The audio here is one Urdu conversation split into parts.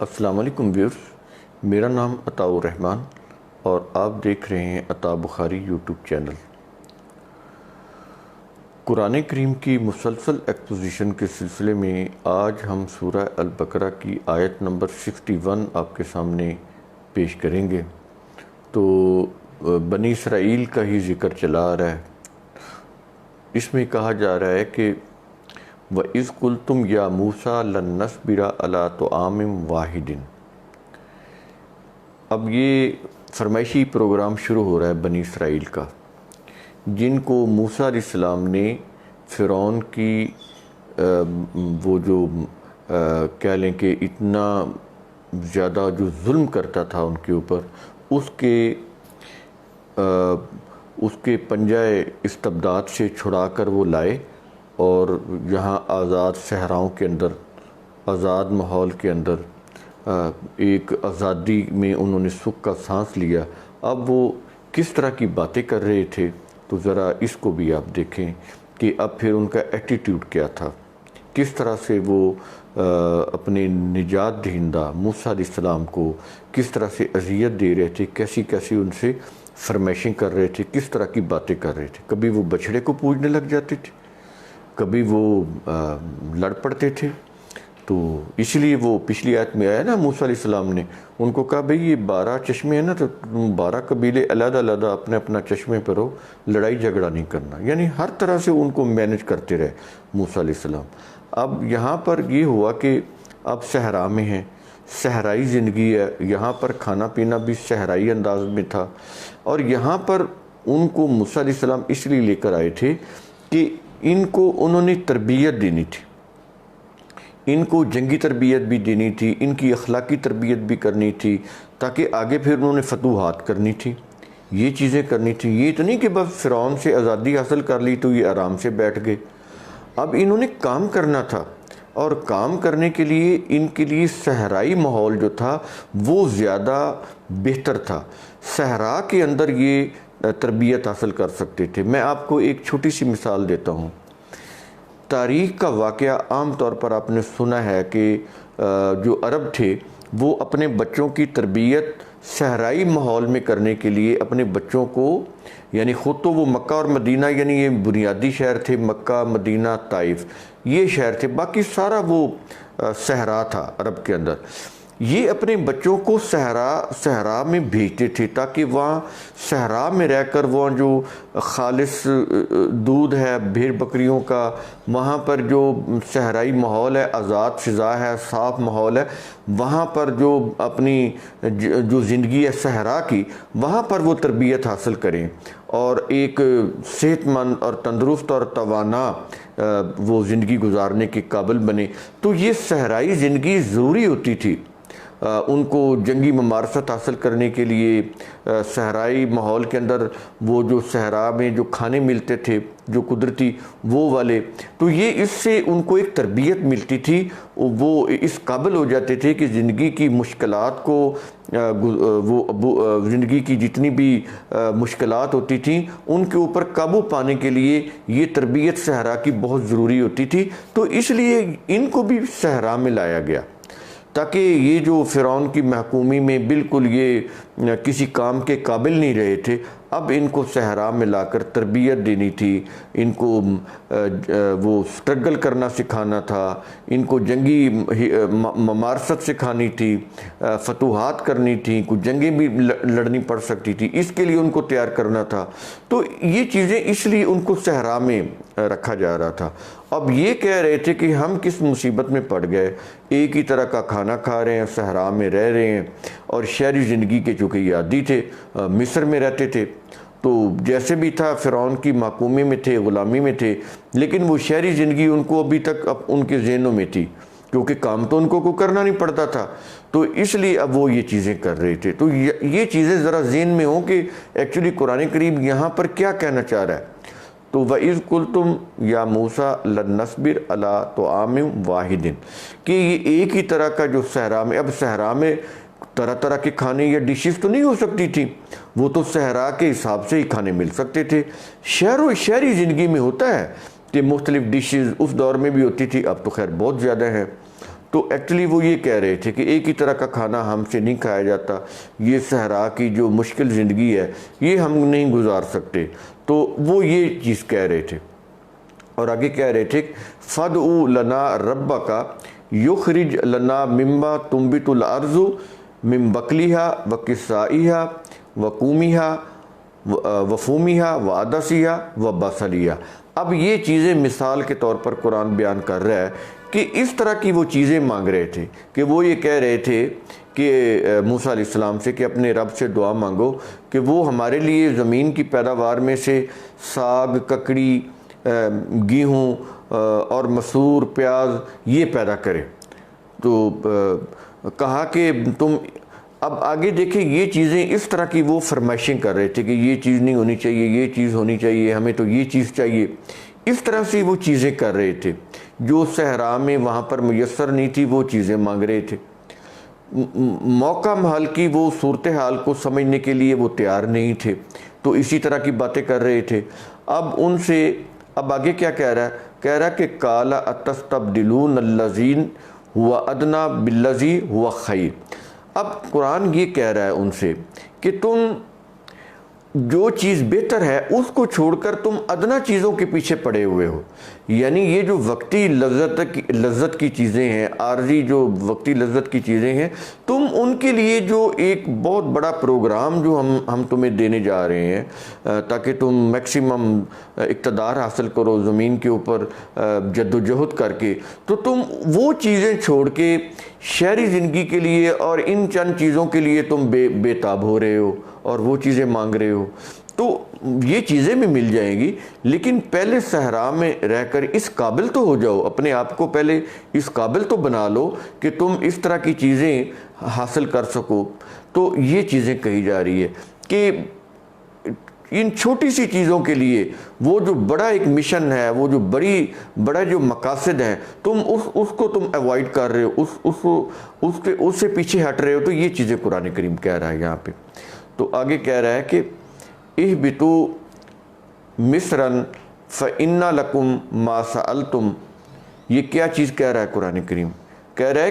السلام علیکم ویورز، میرا نام عطاء الرحمن اور آپ دیکھ رہے ہیں عطاء بخاری یوٹیوب چینل۔ قرآن کریم کی مسلسل ایکسپوزیشن کے سلسلے میں آج ہم سورہ البقرہ کی آیت نمبر 61 آپ کے سامنے پیش کریں گے۔ تو بنی اسرائیل کا ہی ذکر چلا آ رہا ہے۔ اس میں کہا جا رہا ہے کہ وَإِذْ قُلْتُمْ يَا مُوسَىٰ لَن نَّصْبِرَ عَلَىٰ طَعَامٍ وَاحِدٍ۔ اب یہ فرمائشی پروگرام شروع ہو رہا ہے بنی اسرائیل کا، جن کو موسیٰ علیہ السلام نے فرعون کی وہ جو کہہ لیں کہ اتنا زیادہ جو ظلم کرتا تھا ان کے اوپر، اس کے پنجۂ استبداد سے چھڑا کر وہ لائے اور یہاں آزاد صحراؤں کے اندر، آزاد ماحول کے اندر ایک آزادی میں انہوں نے سکھ کا سانس لیا۔ اب وہ کس طرح کی باتیں کر رہے تھے، تو ذرا اس کو بھی آپ دیکھیں کہ اب پھر ان کا ایٹیٹیوڈ کیا تھا، کس طرح سے وہ اپنے نجات دہندہ موسیٰ علیہ السلام کو کس طرح سے اذیت دے رہے تھے، کیسی ان سے فرمائشیں کر رہے تھے، کس طرح کی باتیں کر رہے تھے۔ کبھی وہ بچھڑے کو پوجنے لگ جاتے تھے، کبھی وہ لڑ پڑتے تھے۔ تو اس لیے وہ پچھلی آیت میں آیا نا، موسیٰ علیہ السلام نے ان کو کہا بھئی یہ 12 چشمے ہیں نا، تو 12 قبیلے علیحدہ علیحدہ اپنے اپنا چشمے پر ہو، لڑائی جھگڑا نہیں کرنا۔ یعنی ہر طرح سے ان کو مینج کرتے رہے موسیٰ علیہ السلام۔ اب یہاں پر یہ ہوا کہ اب صحرا میں ہیں، صحرائی زندگی ہے، یہاں پر کھانا پینا بھی صحرائی انداز میں تھا، اور یہاں پر ان کو موسیٰ علیہ السلام اس لیے لے کر آئے تھے کہ ان کو انہوں نے تربیت دینی تھی، ان کو جنگی تربیت بھی دینی تھی، ان کی اخلاقی تربیت بھی کرنی تھی، تاکہ آگے پھر انہوں نے فتوحات کرنی تھی، یہ چیزیں کرنی تھی۔ یہ تو نہیں کہ بس فرعون سے آزادی حاصل کر لی تو یہ آرام سے بیٹھ گئے۔ اب انہوں نے کام کرنا تھا، اور کام کرنے کے لیے ان کے لیے صحرائی ماحول جو تھا وہ زیادہ بہتر تھا۔ صحرا کے اندر یہ تربیت حاصل کر سکتے تھے۔ میں آپ کو ایک چھوٹی سی مثال دیتا ہوں۔ تاریخ کا واقعہ عام طور پر آپ نے سنا ہے کہ جو عرب تھے وہ اپنے بچوں کی تربیت صحرائی ماحول میں کرنے کے لیے اپنے بچوں کو، یعنی خود تو وہ مکہ اور مدینہ، یعنی یہ بنیادی شہر تھے، مکہ، مدینہ، طائف، یہ شہر تھے، باقی سارا وہ صحرا تھا عرب کے اندر۔ یہ اپنے بچوں کو صحرا میں بھیجتے تھے تاکہ وہاں صحرا میں رہ کر وہاں جو خالص دودھ ہے بھیڑ بکریوں کا، وہاں پر جو صحرائی ماحول ہے، آزاد فضا ہے، صاف ماحول ہے، وہاں پر جو اپنی جو زندگی ہے صحرا کی، وہاں پر وہ تربیت حاصل کریں اور ایک صحت مند اور تندرست اور توانا وہ زندگی گزارنے کے قابل بنے۔ تو یہ صحرائی زندگی ضروری ہوتی تھی ان کو جنگی ممارست حاصل کرنے کے لیے۔ صحرائی ماحول کے اندر وہ جو صحرا میں جو کھانے ملتے تھے جو قدرتی وہ والے، تو یہ اس سے ان کو ایک تربیت ملتی تھی، وہ اس قابل ہو جاتے تھے کہ زندگی کی مشکلات کو، وہ زندگی کی جتنی بھی مشکلات ہوتی تھیں ان کے اوپر قابو پانے کے لیے یہ تربیت صحرا کی بہت ضروری ہوتی تھی۔ تو اس لیے ان کو بھی صحرا میں لایا گیا تاکہ یہ جو فرعون کی محکومی میں بالکل یہ کسی کام کے قابل نہیں رہے تھے، اب ان کو صحرا میں لا کر تربیت دینی تھی، ان کو وہ سٹرگل کرنا سکھانا تھا، ان کو جنگی ممارست سکھانی تھی، فتوحات کرنی تھی، کچھ جنگیں بھی لڑنی پڑ سکتی تھی، اس کے لیے ان کو تیار کرنا تھا۔ تو یہ چیزیں اس لیے ان کو صحرا میں رکھا جا رہا تھا۔ اب یہ کہہ رہے تھے کہ ہم کس مصیبت میں پڑ گئے، ایک ہی طرح کا کھانا کھا رہے ہیں، صحرا میں رہ رہے ہیں، اور شہری زندگی کے چونکہ یہ عادی تھے، مصر میں رہتے تھے، تو جیسے بھی تھا فرعون کی محکومی میں تھے، غلامی میں تھے، لیکن وہ شہری زندگی ان کو ابھی تک ان کے ذہنوں میں تھی، کیونکہ کام تو ان کو کرنا نہیں پڑتا تھا، تو اس لیے اب وہ یہ چیزیں کر رہے تھے۔ تو یہ چیزیں ذرا ذہن میں ہوں کہ ایکچولی قرآن کریم یہاں پر کیا کہنا چاہ رہا ہے۔ تو وَإِذْ قُلْتُمْ يَا مُوسَىٰ لَن نَّصْبِرَ عَلَىٰ طَعَامٍ وَاحِدٍ، کہ یہ ایک ہی طرح کا جو صحرا میں، اب صحرا میں طرح طرح کے کھانے یا ڈشز تو نہیں ہو سکتی تھی، وہ تو صحرا کے حساب سے ہی کھانے مل سکتے تھے۔ شہری زندگی میں ہوتا ہے کہ مختلف ڈشز اس دور میں بھی ہوتی تھی، اب تو خیر بہت زیادہ ہیں۔ تو ایکچولی وہ یہ کہہ رہے تھے کہ ایک ہی طرح کا کھانا ہم سے نہیں کھایا جاتا، یہ صحرا کی جو مشکل زندگی ہے یہ ہم نہیں گزار سکتے، تو وہ یہ چیز کہہ رہے تھے۔ اور آگے کہہ رہے تھے فَادْعُ لَنَا رَبَّكَ يُخْرِجْ لَنَا مِمَّا تُنبِتُ الْأَرْضُ مِن بَقْلِهَا وَقِثَّائِهَا وَقُومِهَا وَفُومِهَا وَعَدَسِهَا وَبَصَلِهَا۔ اب یہ چیزیں مثال کے طور پر قرآن بیان کر رہا ہے کہ اس طرح کی وہ چیزیں مانگ رہے تھے، کہ وہ یہ کہہ رہے تھے کہ موسیٰ علیہ السلام سے کہ اپنے رب سے دعا مانگو کہ وہ ہمارے لیے زمین کی پیداوار میں سے ساگ، ککڑی، گیہوں اور مسور، پیاز یہ پیدا کرے۔ تو کہا کہ تم اب آگے دیکھیں یہ چیزیں اس طرح کی وہ فرمائشیں کر رہے تھے کہ یہ چیز نہیں ہونی چاہیے، یہ چیز ہونی چاہیے، ہمیں تو یہ چیز چاہیے، اس طرح سے وہ چیزیں کر رہے تھے جو صحرا میں وہاں پر میسر نہیں تھی، وہ چیزیں مانگ رہے تھے۔ موقع محل کی وہ صورتحال کو سمجھنے کے لیے وہ تیار نہیں تھے، تو اسی طرح کی باتیں کر رہے تھے۔ اب ان سے اب آگے کیا کہہ رہا ہے؟ کہہ رہا ہے کہ قَالَ أَتَسْتَبْدِلُونَ الَّذِي هُوَ أَدْنَىٰ بِالَّذِي هُوَ خَيْرٌ۔ اب قرآن یہ کہہ رہا ہے ان سے کہ تم جو چیز بہتر ہے اس کو چھوڑ کر تم ادنا چیزوں کے پیچھے پڑے ہوئے ہو، یعنی یہ جو وقتی لذت کی چیزیں ہیں، عارضی جو وقتی لذت کی چیزیں ہیں، تم ان کے لیے جو ایک بہت بڑا پروگرام جو ہم تمہیں دینے جا رہے ہیں تاکہ تم میکسیمم اقتدار حاصل کرو زمین کے اوپر جد و جہد کر کے، تو تم وہ چیزیں چھوڑ کے شہری زندگی کے لیے اور ان چند چیزوں کے لیے تم بے تاب ہو رہے ہو اور وہ چیزیں مانگ رہے ہو۔ تو یہ چیزیں بھی مل جائیں گی، لیکن پہلے صحرا میں رہ کر اس قابل تو ہو جاؤ، اپنے آپ کو پہلے اس قابل تو بنا لو کہ تم اس طرح کی چیزیں حاصل کر سکو۔ تو یہ چیزیں کہی جا رہی ہے کہ ان چھوٹی سی چیزوں کے لیے وہ جو بڑا ایک مشن ہے، وہ جو بڑا جو مقاصد ہیں، تم اس کو تم ایوائڈ کر رہے ہو، اس سے پیچھے ہٹ رہے ہو۔ تو یہ چیزیں قرآن کریم کہہ رہا ہے یہاں پہ۔ تو آگے کہہ رہا ہے کہ اہبطوا مصرا فإن لکم ما سألتم۔ یہ کیا چیز کہہ رہا ہے قرآن کریم؟ کہہ رہا ہے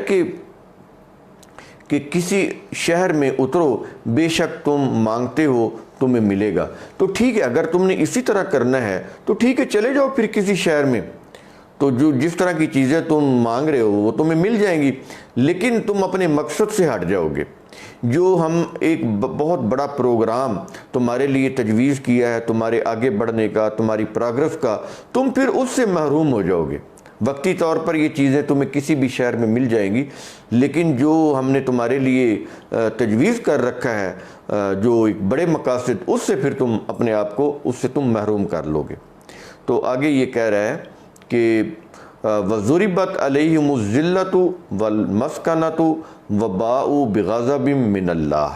کہ کسی شہر میں اترو، بے شک تم مانگتے ہو تمہیں ملے گا۔ تو ٹھیک ہے، اگر تم نے اسی طرح کرنا ہے تو ٹھیک ہے، چلے جاؤ پھر کسی شہر میں، تو جس طرح کی چیزیں تم مانگ رہے ہو وہ تمہیں مل جائیں گی، لیکن تم اپنے مقصد سے ہٹ جاؤ گے۔ جو ہم ایک بہت بڑا پروگرام تمہارے لیے تجویز کیا ہے تمہارے آگے بڑھنے کا، تمہاری پروگرس کا، تم پھر اس سے محروم ہو جاؤ گے۔ وقتی طور پر یہ چیزیں تمہیں کسی بھی شہر میں مل جائیں گی، لیکن جو ہم نے تمہارے لیے تجویز کر رکھا ہے، جو ایک بڑے مقاصد، اس سے پھر تم اپنے آپ کو اس سے تم محروم کر لو گے۔ تو آگے یہ کہہ رہا ہے کہ وَضُرِبَتْ عَلَيْهِمُ الذِّلَّةُ وَالْمَسْكَنَةُ وَبَاءُوا بِغَضَبٍ مِّنَ اللَّهِ۔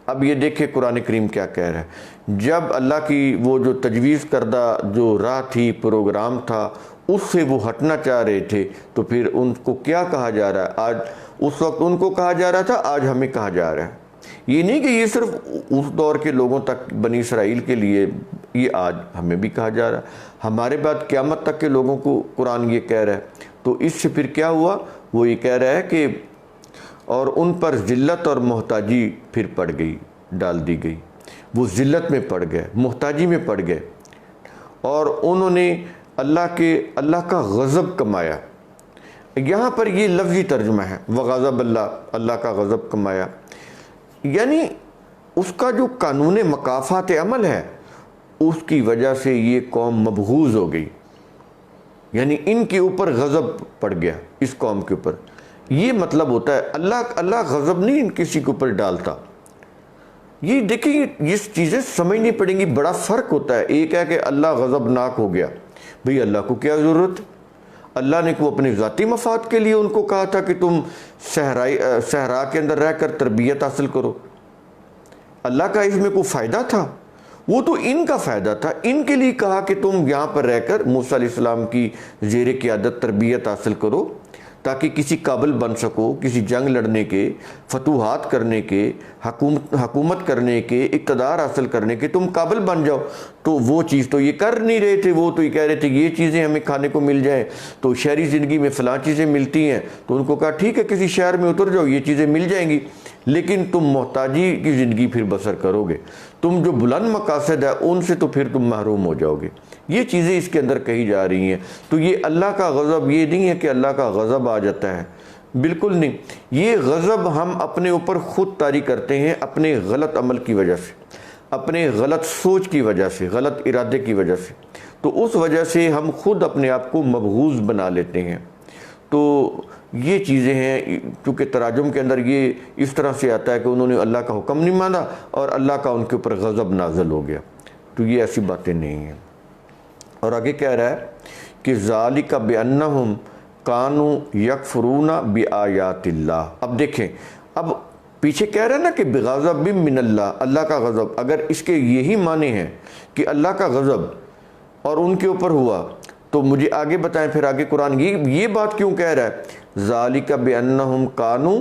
اب یہ دیکھیں قرآن کریم کیا کہہ رہا ہے، جب اللہ کی وہ جو تجویز کردہ جو راہ تھی، پروگرام تھا، اس سے وہ ہٹنا چاہ رہے تھے، تو پھر ان کو کیا کہا جا رہا ہے آج؟ اس وقت ان کو کہا جا رہا تھا، آج ہمیں کہا جا رہا ہے۔ یہ نہیں کہ یہ صرف اس دور کے لوگوں تک، بنی اسرائیل کے لیے، یہ آج ہمیں بھی کہا جا رہا ہے، ہمارے بعد قیامت تک کے لوگوں کو قرآن یہ کہہ رہا ہے۔ تو اس سے پھر کیا ہوا؟ وہ یہ کہہ رہا ہے کہ اور ان پر ذلت اور محتاجی پھر پڑ گئی، ڈال دی گئی، وہ ذلت میں پڑ گئے، محتاجی میں پڑ گئے، اور انہوں نے اللہ کا غضب کمایا۔ یہاں پر یہ لفظی ترجمہ ہے، وغضب اللہ کا غضب کمایا، یعنی اس کا جو قانون مکافات عمل ہے اس کی وجہ سے یہ قوم مبغوض ہو گئی، یعنی ان کے اوپر غضب پڑ گیا، اس قوم کے اوپر۔ یہ مطلب ہوتا ہے اللہ غضب نہیں کسی کے اوپر ڈالتا۔ یہ دیکھیں، یہ چیزیں سمجھنی پڑیں گی، بڑا فرق ہوتا ہے۔ ایک ہے کہ اللہ غضبناک ہو گیا، بھئی اللہ کو کیا ضرورت؟ اللہ نے کو اپنے ذاتی مفاد کے لیے ان کو کہا تھا کہ تم صحرا کے اندر رہ کر تربیت حاصل کرو۔ اللہ کا اس میں کوئی فائدہ تھا؟ وہ تو ان کا فائدہ تھا، ان کے لیے کہا کہ تم یہاں پر رہ کر موسیٰ علیہ السلام کی زیر قیادت تربیت حاصل کرو۔ تاکہ کسی قابل بن سکو، کسی جنگ لڑنے کے، فتوحات کرنے کے، حکومت کرنے کے، اقتدار حاصل کرنے کے تم قابل بن جاؤ۔ تو وہ چیز تو یہ کر نہیں رہے تھے، وہ تو یہ کہہ رہے تھے یہ چیزیں ہمیں کھانے کو مل جائیں، تو شہری زندگی میں فلاں چیزیں ملتی ہیں، تو ان کو کہا ٹھیک ہے کسی شہر میں اتر جاؤ، یہ چیزیں مل جائیں گی، لیکن تم محتاجی کی زندگی پھر بسر کرو گے، تم جو بلند مقاصد ہے ان سے تو پھر تم محروم ہو جاؤ گے۔ یہ چیزیں اس کے اندر کہی جا رہی ہیں۔ تو یہ اللہ کا غضب یہ نہیں ہے کہ اللہ کا غضب آ جاتا ہے، بالکل نہیں۔ یہ غضب ہم اپنے اوپر خود طاری کرتے ہیں اپنے غلط عمل کی وجہ سے، اپنے غلط سوچ کی وجہ سے، غلط ارادے کی وجہ سے، تو اس وجہ سے ہم خود اپنے آپ کو مبغوض بنا لیتے ہیں۔ تو یہ چیزیں ہیں، چونکہ تراجم کے اندر یہ اس طرح سے آتا ہے کہ انہوں نے اللہ کا حکم نہیں مانا اور اللہ کا ان کے اوپر غضب نازل ہو گیا، تو یہ ایسی باتیں نہیں ہیں۔ اور آگے کہہ رہا ہے کہ ذالک بانہم کانوا یکفرون بآیات اللہ۔ اب دیکھیں، اب پیچھے کہہ رہا ہے نا کہ بغضب من اللہ، اللہ کا غضب، اگر اس کے یہی معنی ہیں کہ اللہ کا غضب اور ان کے اوپر ہوا، تو مجھے آگے بتائیں پھر آگے قرآن یہ بات کیوں کہہ رہا ہے؟ ذالک بانہم کانوا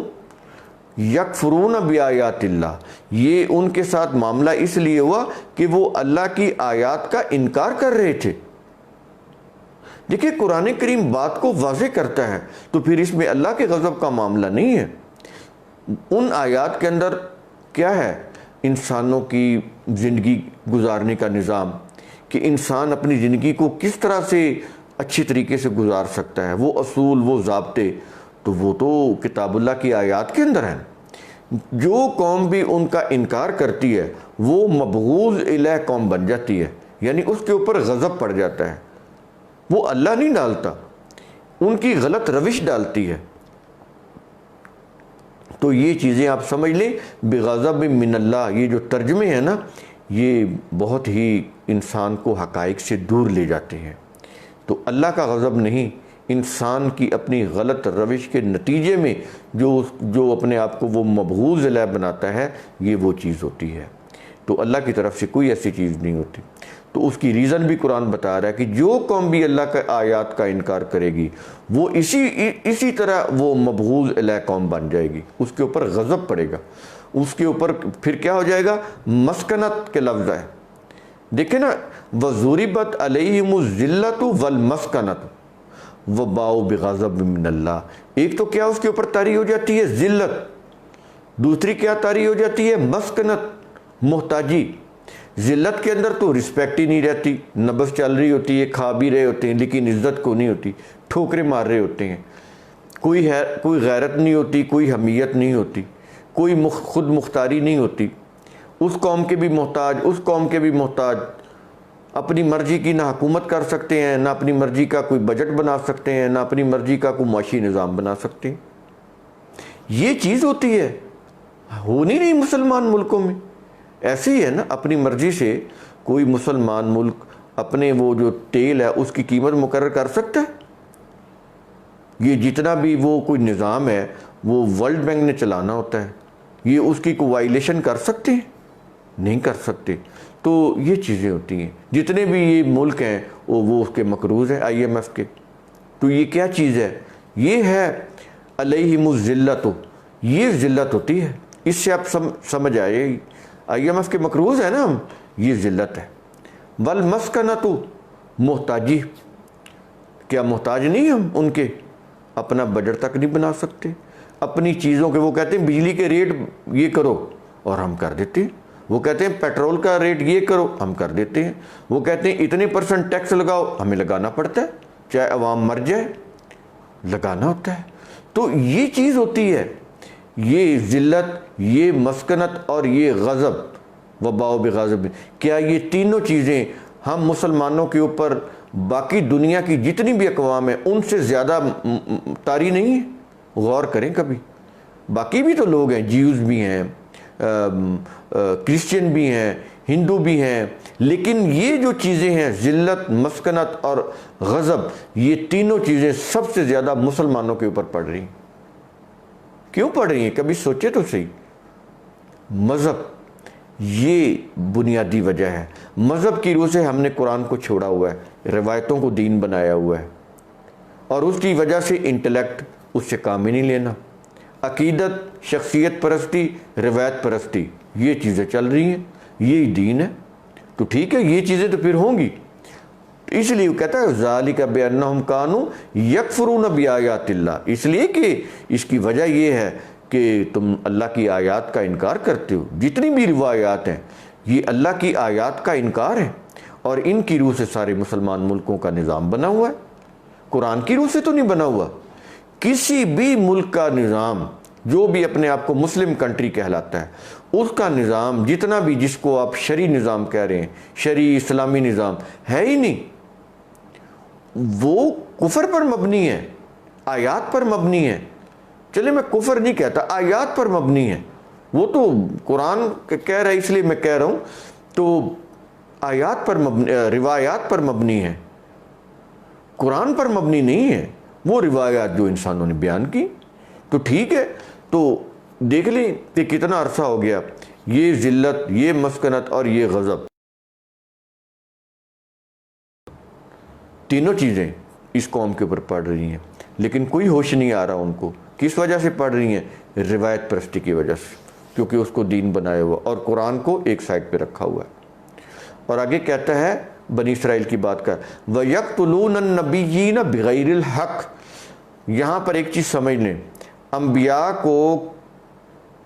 یکفرون بآیات اللہ، یہ ان کے ساتھ معاملہ اس لیے ہوا کہ وہ اللہ کی آیات کا انکار کر رہے تھے۔ دیکھیں قرآن کریم بات کو واضح کرتا ہے، تو پھر اس میں اللہ کے غضب کا معاملہ نہیں ہے۔ ان آیات کے اندر کیا ہے؟ انسانوں کی زندگی گزارنے کا نظام، کہ انسان اپنی زندگی کو کس طرح سے اچھی طریقے سے گزار سکتا ہے، وہ اصول، وہ ضابطے، تو وہ تو کتاب اللہ کی آیات کے اندر ہیں۔ جو قوم بھی ان کا انکار کرتی ہے وہ مبغوض الیہ قوم بن جاتی ہے، یعنی اس کے اوپر غضب پڑ جاتا ہے۔ وہ اللہ نہیں ڈالتا، ان کی غلط روش ڈالتی ہے۔ تو یہ چیزیں آپ سمجھ لیں، بغضب من اللہ، یہ جو ترجمے ہیں نا، یہ بہت ہی انسان کو حقائق سے دور لے جاتے ہیں۔ تو اللہ کا غضب نہیں، انسان کی اپنی غلط روش کے نتیجے میں جو اپنے آپ کو وہ مبغوض الیہ بناتا ہے، یہ وہ چیز ہوتی ہے۔ تو اللہ کی طرف سے کوئی ایسی چیز نہیں ہوتی۔ تو اس کی ریزن بھی قرآن بتا رہا ہے کہ جو قوم بھی اللہ کے آیات کا انکار کرے گی وہ اسی طرح وہ مبغوض الیہ قوم بن جائے گی، اس کے اوپر غضب پڑے گا، اس کے اوپر پھر کیا ہو جائے گا؟ مسکنت کے لفظ ہے، دیکھیں نا، وَضُرِبَتْ عَلَيْهِمُ الذِّلَّةُ وَالْمَسْكَنَةُ وَبَاءُوا بِغَضَبٍ مِّنَ اللہ۔ ایک تو کیا اس کے اوپر طاری ہو جاتی ہے؟ ذلت۔ دوسری کیا طاری ہو جاتی ہے؟ مسکنت، محتاجی۔ ذلت کے اندر تو رسپیکٹ ہی نہیں رہتی، نبض چل رہی ہوتی ہے، کھا بھی رہے ہوتے ہیں لیکن عزت کو نہیں ہوتی، ٹھوکریں مار رہے ہوتے ہیں، کوئی غیرت نہیں ہوتی، کوئی حمیت نہیں ہوتی، کوئی خود مختاری نہیں ہوتی۔ اس قوم کے بھی محتاج، اس قوم کے بھی محتاج، اپنی مرضی کی نہ حکومت کر سکتے ہیں، نہ اپنی مرضی کا کوئی بجٹ بنا سکتے ہیں، نہ اپنی مرضی کا کوئی معاشی نظام بنا سکتے ہیں۔ یہ چیز ہوتی ہے، ہو نہیں مسلمان ملکوں میں۔ ایسے ہی ہے نا، اپنی مرضی سے کوئی مسلمان ملک اپنے وہ جو تیل ہے اس کی قیمت مقرر کر سکتا ہے؟ یہ جتنا بھی وہ کوئی نظام ہے وہ ورلڈ بینک نے چلانا ہوتا ہے، یہ اس کی کوئی وائلیشن کر سکتے ہیں؟ نہیں کر سکتے۔ تو یہ چیزیں ہوتی ہیں، جتنے بھی یہ ملک ہیں وہ اس کے مقروض ہیں IMF کے۔ تو یہ کیا چیز ہے؟ یہ ہے علیہم الذلۃ، یہ ذلت ہوتی ہے۔ اس سے آپ سمجھ آئے IMF کے مقروض ہیں نا ہم، یہ ذلت ہے۔ والمسکنۃ، محتاجی، کیا محتاج نہیں ہم ان کے؟ اپنا بجٹ تک نہیں بنا سکتے، اپنی چیزوں کے، وہ کہتے ہیں بجلی کے ریٹ یہ کرو اور ہم کر دیتے ہیں، وہ کہتے ہیں پیٹرول کا ریٹ یہ کرو ہم کر دیتے ہیں، وہ کہتے ہیں اتنے % ٹیکس لگاؤ، ہمیں لگانا پڑتا ہے، چاہے عوام مر جائے لگانا ہوتا ہے۔ تو یہ چیز ہوتی ہے، یہ ذلت، یہ مسکنت اور یہ غضب، وباء بغضب۔ کیا یہ تینوں چیزیں ہم مسلمانوں کے اوپر باقی دنیا کی جتنی بھی اقوام ہیں ان سے زیادہ طاری نہیں ہیں؟ غور کریں کبھی، باقی بھی تو لوگ ہیں، جیوز بھی ہیں، کرسچن بھی ہیں، ہندو بھی ہیں، لیکن یہ جو چیزیں ہیں ذلت، مسکنت اور غضب، یہ تینوں چیزیں سب سے زیادہ مسلمانوں کے اوپر پڑ رہی ہیں۔ کیوں پڑھ رہی ہیں؟ کبھی سوچے تو صحیح۔ مذہب، یہ بنیادی وجہ ہے۔ مذہب کی روح سے ہم نے قرآن کو چھوڑا ہوا ہے، روایتوں کو دین بنایا ہوا ہے، اور اس کی وجہ سے انٹلیکٹ اس سے کام ہی نہیں لینا۔ عقیدت، شخصیت پرستی، روایت پرستی، یہ چیزیں چل رہی ہیں، یہی دین ہے۔ تو ٹھیک ہے، یہ چیزیں تو پھر ہوں گی۔ اس لیے وہ کہتا ہے ذالک بانہم کانوا یکفرون بآیات اللہ، اس لیے کہ اس کی وجہ یہ ہے کہ تم اللہ کی آیات کا انکار کرتے ہو۔ جتنی بھی روایات ہیں یہ اللہ کی آیات کا انکار ہے، اور ان کی روح سے سارے مسلمان ملکوں کا نظام بنا ہوا ہے، قرآن کی روح سے تو نہیں بنا ہوا۔ کسی بھی ملک کا نظام جو بھی اپنے آپ کو مسلم کنٹری کہلاتا ہے، اس کا نظام جتنا بھی، جس کو آپ شرعی نظام کہہ رہے ہیں، شرعی اسلامی نظام، ہے ہی نہیں، وہ کفر پر مبنی ہے، آیات پر مبنی ہے۔ چلے میں کفر نہیں کہتا، آیات پر مبنی ہے، وہ تو قرآن کہہ رہا ہے اس لیے میں کہہ رہا ہوں، تو آیات پر مبنی، روایات پر مبنی ہے، قرآن پر مبنی نہیں ہے، وہ روایات جو انسانوں نے بیان کی۔ تو ٹھیک ہے، تو دیکھ لیں کہ کتنا عرصہ ہو گیا یہ ذلت، یہ مسکنت اور یہ غضب، تینوں چیزیں اس قوم کے اوپر پڑ رہی ہیں، لیکن کوئی ہوش نہیں آ رہا ان کو۔ کس وجہ سے پڑھ رہی ہیں؟ روایت پرستی کی وجہ سے، کیونکہ اس کو دین بنایا ہوا اور قرآن کو ایک سائڈ پہ رکھا ہوا ہے۔ اور آگے کہتا ہے بنی اسرائیل کی بات کر، وَيَقْتُلُونَ النَّبِيِّينَ بِغَيْرِ الْحَقِّ۔ یہاں پر ایک چیز سمجھ لیں، انبیاء کو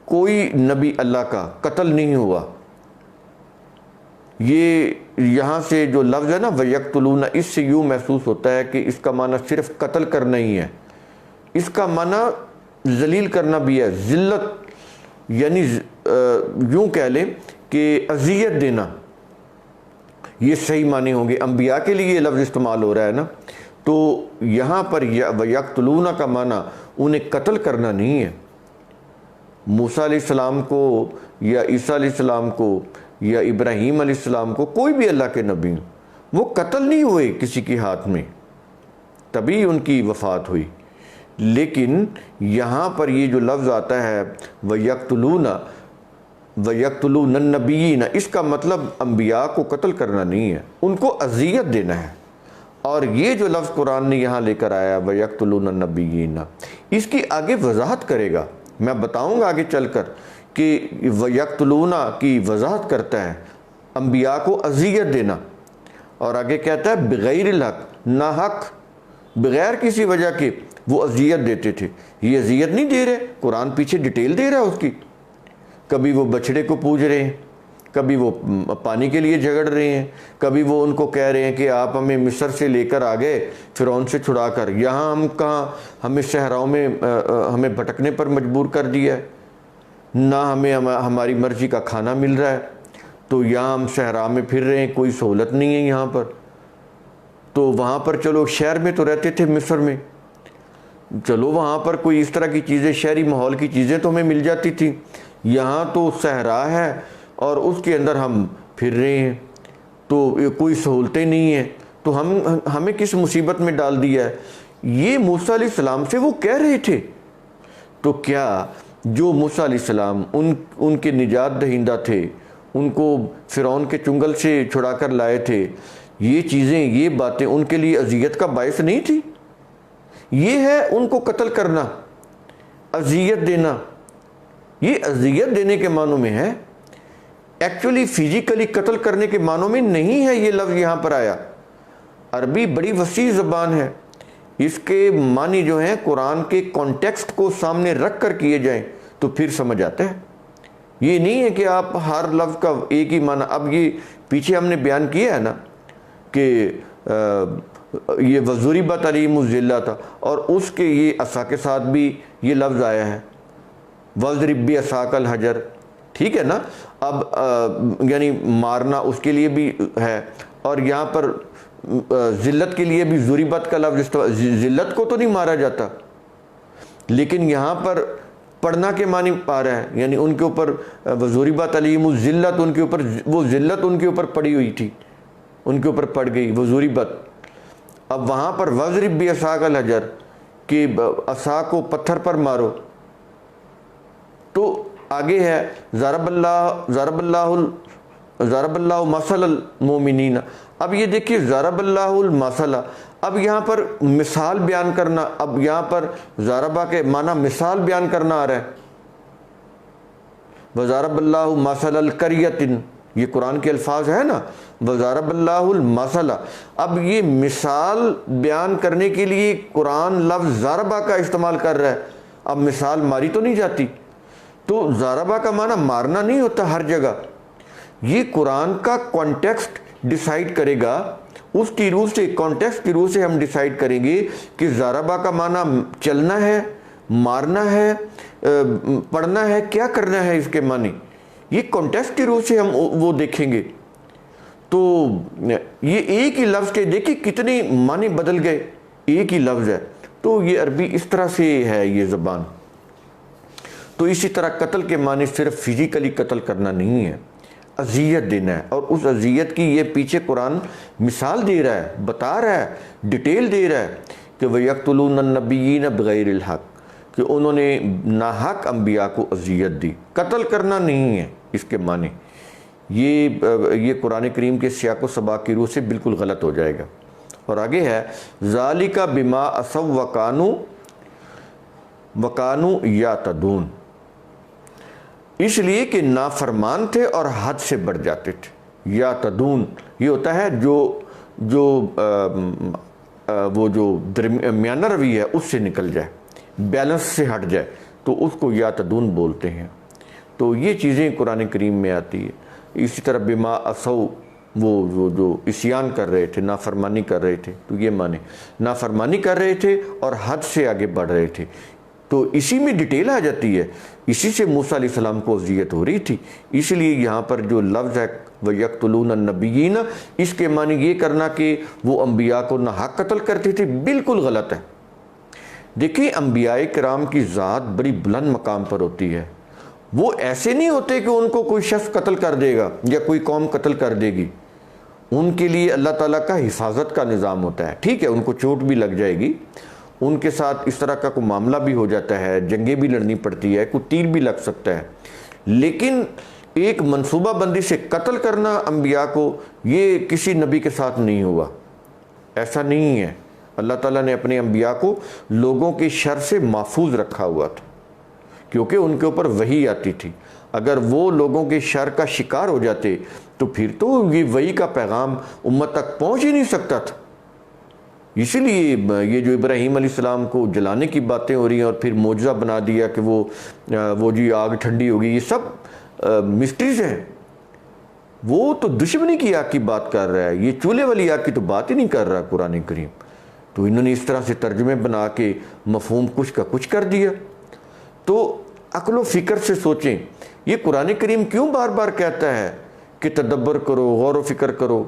کوئی نبی اللہ کا قتل نہیں ہوا۔ یہ یہاں سے جو لفظ ہے نا وَيَقْتُلُونَ، اس سے یوں محسوس ہوتا ہے کہ اس کا معنی صرف قتل کرنا ہی ہے، اس کا معنی ذلیل کرنا بھی ہے، ذلت، یعنی یوں کہہ لیں کہ اذیت دینا، یہ صحیح معنی ہوں گے۔ انبیاء کے لیے یہ لفظ استعمال ہو رہا ہے نا، تو یہاں پر وَيَقْتُلُونَ کا معنی انہیں قتل کرنا نہیں ہے۔ موسیٰ علیہ السلام کو یا عیسیٰ علیہ السلام کو یا ابراہیم علیہ السلام کو، کوئی بھی اللہ کے نبی، وہ قتل نہیں ہوئے کسی کے ہاتھ میں، تبھی ان کی وفات ہوئی۔ لیکن یہاں پر یہ جو لفظ آتا ہے وَيَقْتُلُونَ النَّبِيِّينَ، اس کا مطلب انبیاء کو قتل کرنا نہیں ہے، ان کو اذیت دینا ہے۔ اور یہ جو لفظ قرآن نے یہاں لے کر آیا وَيَقْتُلُونَ النَّبِيِّينَ، اس کی آگے وضاحت کرے گا، میں بتاؤں گا آگے چل کر کہ وَيَقْتُلُونَ کی وضاحت کرتا ہے انبیاء کو اذیت دینا، اور آگے کہتا ہے بغیر الحق، ناحق، بغیر کسی وجہ کے وہ اذیت دیتے تھے۔ یہ اذیت نہیں دے رہے، قرآن پیچھے ڈیٹیل دے رہا ہے اس کی، کبھی وہ بچڑے کو پوج رہے ہیں، کبھی وہ پانی کے لیے جھگڑ رہے ہیں، کبھی وہ ان کو کہہ رہے ہیں کہ آپ ہمیں مصر سے لے کر آ گئے فرعون سے چھڑا کر، یہاں ہم کہاں، ہمیں صحراؤں میں ہمیں بھٹکنے پر مجبور کر دیا ہے، نہ ہمیں ہماری مرضی کا کھانا مل رہا ہے، تو یہاں ہم صحرا میں پھر رہے ہیں، کوئی سہولت نہیں ہے یہاں پر۔ تو وہاں پر چلو شہر میں تو رہتے تھے مصر میں، چلو وہاں پر کوئی اس طرح کی چیزیں، شہری ماحول کی چیزیں تو ہمیں مل جاتی تھی، یہاں تو صحرا ہے اور اس کے اندر ہم پھر رہے ہیں، تو کوئی سہولتیں نہیں ہیں، تو ہمیں کس مصیبت میں ڈال دیا ہے۔ یہ موسیٰ علیہ السلام سے وہ کہہ رہے تھے۔ تو کیا جو موسیٰ علیہ السلام ان کے نجات دہندہ تھے، ان کو فرعون کے چنگل سے چھڑا کر لائے تھے، یہ چیزیں، یہ باتیں ان کے لیے اذیت کا باعث نہیں تھی؟ یہ ہے ان کو قتل کرنا، اذیت دینا۔ یہ اذیت دینے کے معنوں میں ہے، ایکچولی فزیکلی قتل کرنے کے معنوں میں نہیں ہے یہ لفظ یہاں پر آیا۔ عربی بڑی وسیع زبان ہے، اس کے معنی جو ہیں قرآن کے کانٹیکسٹ کو سامنے رکھ کر کیے جائیں تو پھر سمجھ آتا ہے۔ یہ نہیں ہے کہ آپ ہر لفظ کا ایک ہی معنی، اب یہ پیچھے ہم نے بیان کیا ہے نا کہ یہ وَضُرِبَتْ عَلَيْهِمُ الذِّلَّةُ تھا، اور اس کے یہ عصا کے ساتھ بھی یہ لفظ آیا ہے وَاضْرِب بِعَصَاكَ الْحَجَرَ، ٹھیک ہے نا۔ اب یعنی مارنا اس کے لیے بھی ہے، اور یہاں پر ذلت کے لیے بھی ضُرِبَت کا لفظ استعمال، ذلت کو تو نہیں مارا جاتا، لیکن یہاں پر پڑھنا کے معنی آ رہا ہے، یعنی ان کے اوپر وَضُرِبَتْ عَلَيْهِمُ الذِّلَّةُ، ان کے اوپر وہ ذلت ان کے اوپر پڑی ہوئی تھی، ان کے اوپر پڑ گئی وَضُرِبَتْ۔ اب وہاں پر وَاضْرِب بِعَصَاكَ الْحَجَرَ کہ عصا کو پتھر پر مارو، تو آگے ہے ضرب اللہ مثل المؤمنین۔ اب یہ دیکھیے ضرب اللہ المثل، اب یہاں پر مثال بیان کرنا، اب یہاں پر ضربہ کے معنی مثال بیان کرنا آ رہا ہے. وَضَرَبَ اللَّهُ مَثَلَ الْقَرْيَةٍ، یہ قرآن کے الفاظ ہیں نا، وَضَرَبَ اللَّهُ الْمَثَلَ. اب یہ مثال بیان کرنے کے لیے قرآن لفظ ضربہ کا استعمال کر رہا ہے. اب مثال ماری تو نہیں جاتی، تو ضربہ کا معنی مارنا نہیں ہوتا ہر جگہ. یہ قرآن کا کانٹیکسٹ ڈیسائیڈ کرے گا، اس کی روح سے، کانٹیکسٹ کی روح سے ہم ڈیسائیڈ کریں گے کہ ضربہ کا معنی چلنا ہے، مارنا ہے، پڑھنا ہے، کیا کرنا ہے اس کے معنی. یہ کانٹیکسٹ کی روح سے ہم وہ دیکھیں گے. تو یہ ایک ہی لفظ کے دیکھیں کتنے معنی بدل گئے، ایک ہی لفظ ہے. تو یہ عربی اس طرح سے ہے یہ زبان. تو اسی طرح قتل کے معنی صرف فزیکلی قتل کرنا نہیں ہے، اذیت دینا ہے. اور اس اذیت کی یہ پیچھے قرآن مثال دے رہا ہے، بتا رہا ہے، ڈیٹیل دے رہا ہے کہ وَيَقْتُلُونَ النَّبِيِّينَ بِغَيْرِ الْحَقِّ، کہ انہوں نے ناحق انبیاء کو اذیت دی. قتل کرنا نہیں ہے اس کے معنی. یہ قرآن کریم کے سیاق و سباق کی روح سے بالکل غلط ہو جائے گا. اور آگے ہے ذَلِكَ بِمَا عَصَوْا وَكَانُوا يَعْتَدُونَ، اس لیے کہ نافرمان تھے اور حد سے بڑھ جاتے تھے. یعتدون یہ ہوتا ہے وہ جو درمیانہ روی ہے اس سے نکل جائے، بیلنس سے ہٹ جائے، تو اس کو یعتدون بولتے ہیں. تو یہ چیزیں قرآن کریم میں آتی ہے. اسی طرح بما عصوا، وہ جو عصیان کر رہے تھے، نافرمانی کر رہے تھے، تو یہ معنی نافرمانی کر رہے تھے اور حد سے آگے بڑھ رہے تھے. تو اسی میں ڈیٹیل آ جاتی ہے، اسی سے موسیٰ علیہ السلام کو اذیت ہو رہی تھی. اس لیے یہاں پر جو لفظ ہے وَيَقْتُلُونَ النَّبِيِّينَ، اس کے معنی یہ کرنا کہ وہ انبیاء کو ناحق قتل کرتے تھے، بالکل غلط ہے. دیکھیں انبیاء کرام کی ذات بڑی بلند مقام پر ہوتی ہے. وہ ایسے نہیں ہوتے کہ ان کو کوئی شخص قتل کر دے گا یا کوئی قوم قتل کر دے گی. ان کے لیے اللہ تعالیٰ کا حفاظت کا نظام ہوتا ہے. ٹھیک ہے، ان کو چوٹ بھی لگ جائے گی، ان کے ساتھ اس طرح کا کوئی معاملہ بھی ہو جاتا ہے، جنگیں بھی لڑنی پڑتی ہے، کوئی تیر بھی لگ سکتا ہے، لیکن ایک منصوبہ بندی سے قتل کرنا انبیاء کو، یہ کسی نبی کے ساتھ نہیں ہوا. ایسا نہیں ہے. اللہ تعالیٰ نے اپنے انبیاء کو لوگوں کی شر سے محفوظ رکھا ہوا تھا، کیونکہ ان کے اوپر وحی آتی تھی. اگر وہ لوگوں کے شر کا شکار ہو جاتے تو پھر تو یہ وحی کا پیغام امت تک پہنچ ہی نہیں سکتا تھا. اسی لیے یہ جو ابراہیم علیہ السلام کو جلانے کی باتیں ہو رہی ہیں اور پھر معجزہ بنا دیا کہ وہ جی آگ ٹھنڈی ہوگی، یہ سب مسٹریز ہیں. وہ تو دشمنی کی آگ کی بات کر رہا ہے، یہ چولہے والی آگ کی تو بات ہی نہیں کر رہا قرآن کریم. تو انہوں نے اس طرح سے ترجمے بنا کے مفہوم کچھ کا کچھ کر دیا. تو عقل و فکر سے سوچیں، یہ قرآن کریم کیوں بار بار کہتا ہے کہ تدبر کرو، غور و فکر کرو؟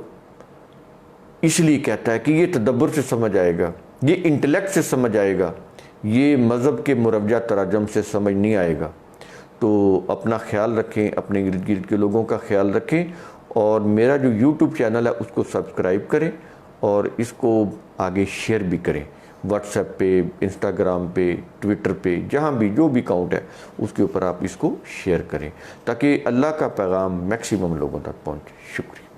اس لیے کہتا ہے کہ یہ تدبر سے سمجھ آئے گا، یہ انٹلیکٹ سے سمجھ آئے گا، یہ مذہب کے مروجہ تراجم سے سمجھ نہیں آئے گا. تو اپنا خیال رکھیں، اپنے ارد گرد کے لوگوں کا خیال رکھیں، اور میرا جو یوٹیوب چینل ہے اس کو سبسکرائب کریں اور اس کو آگے شیئر بھی کریں. واٹس ایپ پہ، انسٹاگرام پہ، ٹویٹر پہ، جہاں بھی جو بھی اکاؤنٹ ہے اس کے اوپر آپ اس کو شیئر کریں تاکہ اللہ کا پیغام میکسیمم لوگوں تک پہنچے. شکریہ.